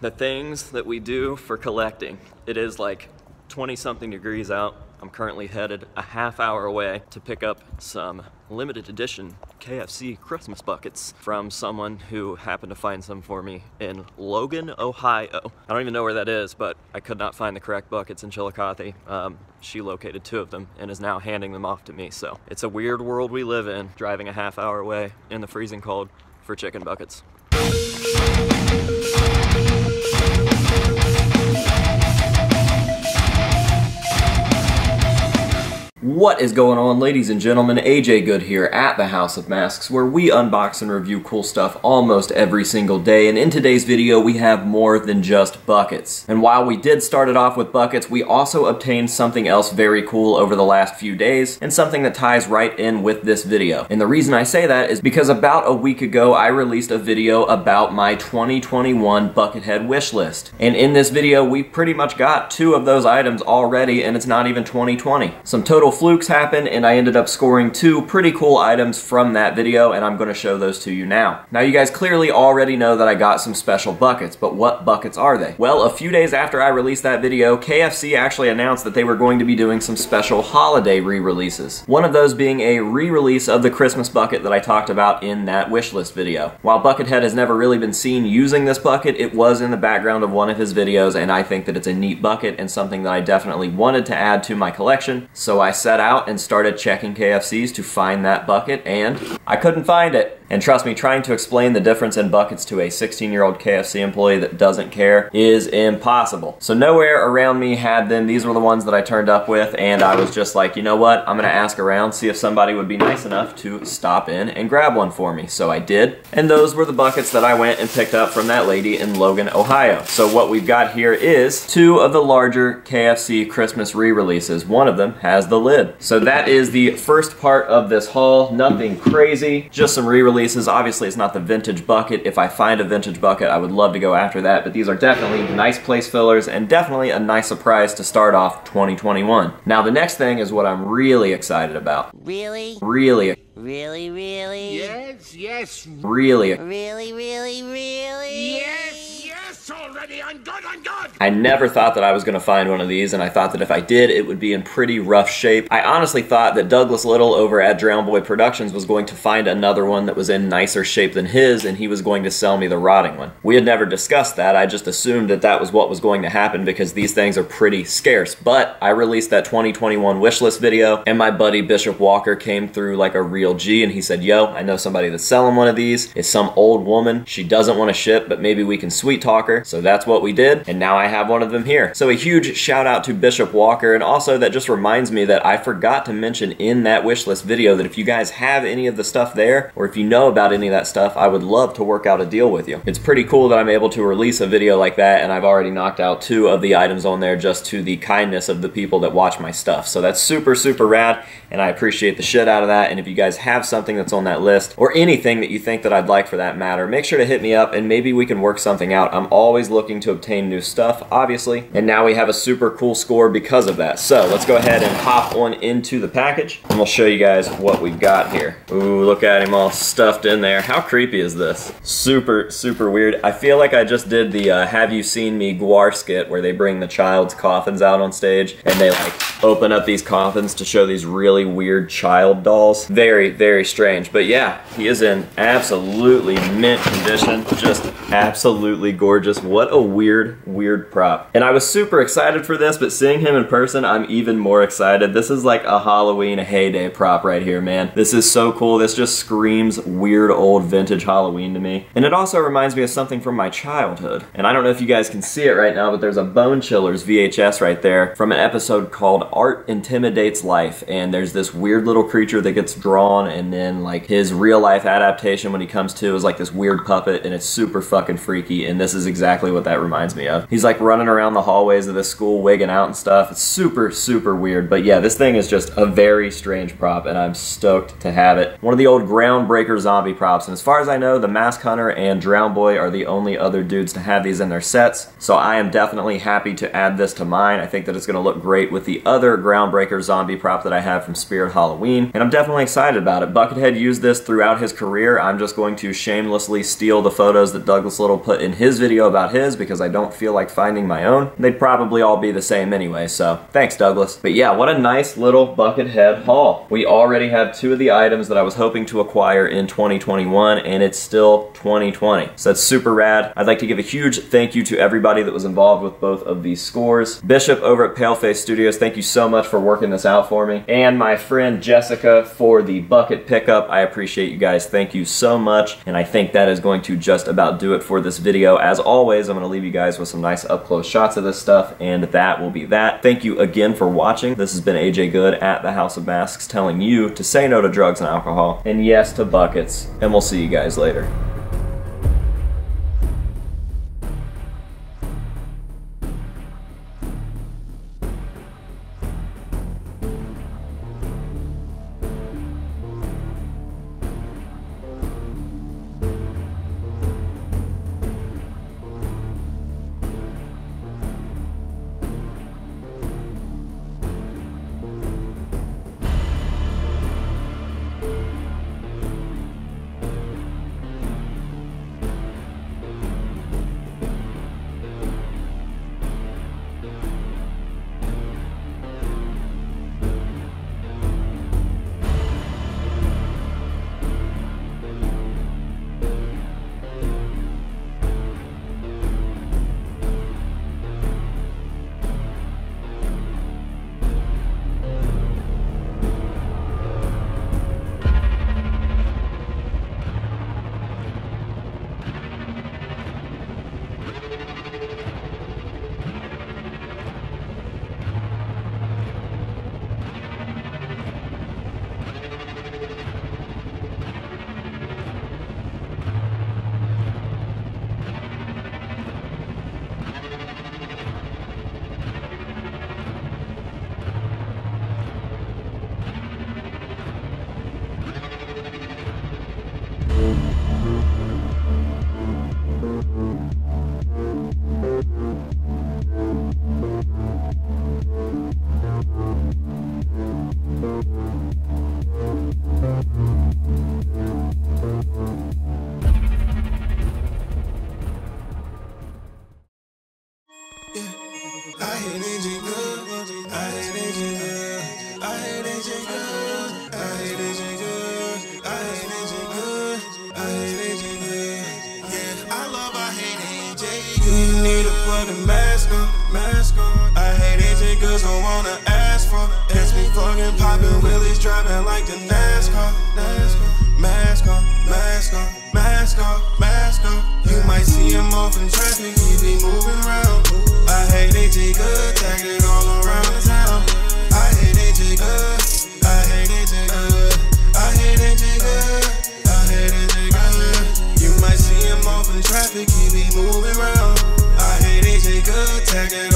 The things that we do for collecting. It is like 20-something degrees out. I'm currently headed a half hour away to pick up some limited edition KFC Christmas buckets from someone who happened to find some for me in Logan, Ohio. I don't even know where that is, but I could not find the correct buckets in Chillicothe. She located 2 of them and is now handing them off to me. So it's a weird world we live in, driving a half hour away in the freezing cold for chicken buckets. What is going on, ladies and gentlemen? AJ Good here at the House of Masks, where we unbox and review cool stuff almost every single day, and in today's video we have more than just buckets. And while we did start it off with buckets, we also obtained something else very cool over the last few days, and something that ties right in with this video. And the reason I say that is because about a week ago I released a video about my 2021 Buckethead wish list. And in this video we pretty much got 2 of those items already, and it's not even 2020. Some total flukes happened, and I ended up scoring 2 pretty cool items from that video, and I'm going to show those to you now. Now, you guys clearly already know that I got some special buckets, but what buckets are they? Well, a few days after I released that video, KFC actually announced that they were going to be doing some special holiday re-releases. One of those being a re-release of the Christmas bucket that I talked about in that wishlist video. While Buckethead has never really been seen using this bucket, it was in the background of one of his videos, and I think that it's a neat bucket and something that I definitely wanted to add to my collection, so I set out and started checking KFCs to find that bucket, and I couldn't find it. And trust me, trying to explain the difference in buckets to a 16-year-old KFC employee that doesn't care is impossible. So nowhere around me had them. These were the ones that I turned up with, and I was just like, you know what? I'm gonna ask around, see if somebody would be nice enough to stop in and grab one for me. So I did, and those were the buckets that I went and picked up from that lady in Logan, Ohio. So what we've got here is 2 of the larger KFC Christmas re-releases. One of them has the lid. So that is the first part of this haul. Nothing crazy, just some re-releases. Obviously, it's not the vintage bucket. If I find a vintage bucket, I would love to go after that, but these are definitely nice place fillers and definitely a nice surprise to start off 2021. Now, the next thing is what I'm really excited about. Really? Really? Really, really? Yes, yes. Really? Really, really, really? Yes, yes, already. I'm good, I'm good. I never thought that I was going to find one of these, and I thought that if I did, it would be in pretty rough shape. I honestly thought that Douglas Little over at Drown Boy Productions was going to find another one that was in nicer shape than his, and he was going to sell me the rotting one. We had never discussed that. I just assumed that that was what was going to happen because these things are pretty scarce. But I released that 2021 wishlist video, and my buddy Bishop Walker came through like a real G, and he said, yo, I know somebody that's selling one of these. It's some old woman. She doesn't want to ship, but maybe we can sweet talk her. So that's what we did, and now I have one of them here. So a huge shout out to Bishop Walker, and also that just reminds me that I forgot to mention in that wishlist video that if you guys have any of the stuff there, or if you know about any of that stuff, I would love to work out a deal with you. It's pretty cool that I'm able to release a video like that, and I've already knocked out 2 of the items on there just to the kindness of the people that watch my stuff. So that's super, super rad, and I appreciate the shit out of that. And if you guys have something that's on that list, or anything that you think that I'd like for that matter, make sure to hit me up and maybe we can work something out. I'm always looking to obtain new stuff, obviously, and now we have a super cool score because of that. So let's go ahead and hop on into the package, and we'll show you guys what we've got here. Ooh, look at him all stuffed in there. How creepy is this? Super, super weird. I feel like I just did the Have You Seen Me Gwar skit where they bring the child's coffins out on stage and they like open up these coffins to show these really weird child dolls. Very, very strange. But yeah, he is in absolutely mint condition. Just absolutely gorgeous. What a weird, weird prop. And I was super excited for this, but seeing him in person, I'm even more excited. This is like a Halloween heyday prop right here, man. This is so cool. This just screams weird old vintage Halloween to me. And it also reminds me of something from my childhood. And I don't know if you guys can see it right now, but there's a Bone Chillers VHS right there from an episode called Art Intimidates Life. And there's this weird little creature that gets drawn, and then like his real life adaptation when he comes to is like this weird puppet, and it's super fucking freaky. And this is exactly what that reminds me of. He's like like running around the hallways of this school wigging out and stuff. It's super, super weird. But yeah, this thing is just a very strange prop, and I'm stoked to have it. One of the old groundbreaker zombie props, and as far as I know, the Mask Hunter and Drown Boy are the only other dudes to have these in their sets, so I am definitely happy to add this to mine. I think that it's going to look great with the other groundbreaker zombie prop that I have from Spirit Halloween, and I'm definitely excited about it. Buckethead used this throughout his career. I'm just going to shamelessly steal the photos that Douglas Little put in his video about his because I don't feel like finding my own. They'd probably all be the same anyway, so thanks, Douglas. But yeah, what a nice little Buckethead haul. We already have 2 of the items that I was hoping to acquire in 2021, and it's still 2020. So that's super rad. I'd like to give a huge thank you to everybody that was involved with both of these scores. Bishop over at Paleface Studios, thank you so much for working this out for me. And my friend Jessica for the bucket pickup. I appreciate you guys. Thank you so much. And I think that is going to just about do it for this video. As always, I'm going to leave you guys with some nice up-close shots of this stuff, and that will be that. Thank you again for watching. This has been AJ Good at the House of Masks telling you to say no to drugs and alcohol, and yes to buckets, and we'll see you guys later. Don't wanna ask for. Catch me fucking poppin' wheelies, driving like the NASCAR. Mask on, mask on, mask on, mask on. You might see him off in traffic, he be moving around. I hate AJ Good, tagged it all around the town. I hate AJ Good, I hate AJ Good, I hate AJ Good, I hate AJ Good. You might see him off in traffic, he be moving around. I hate AJ Good, tagged it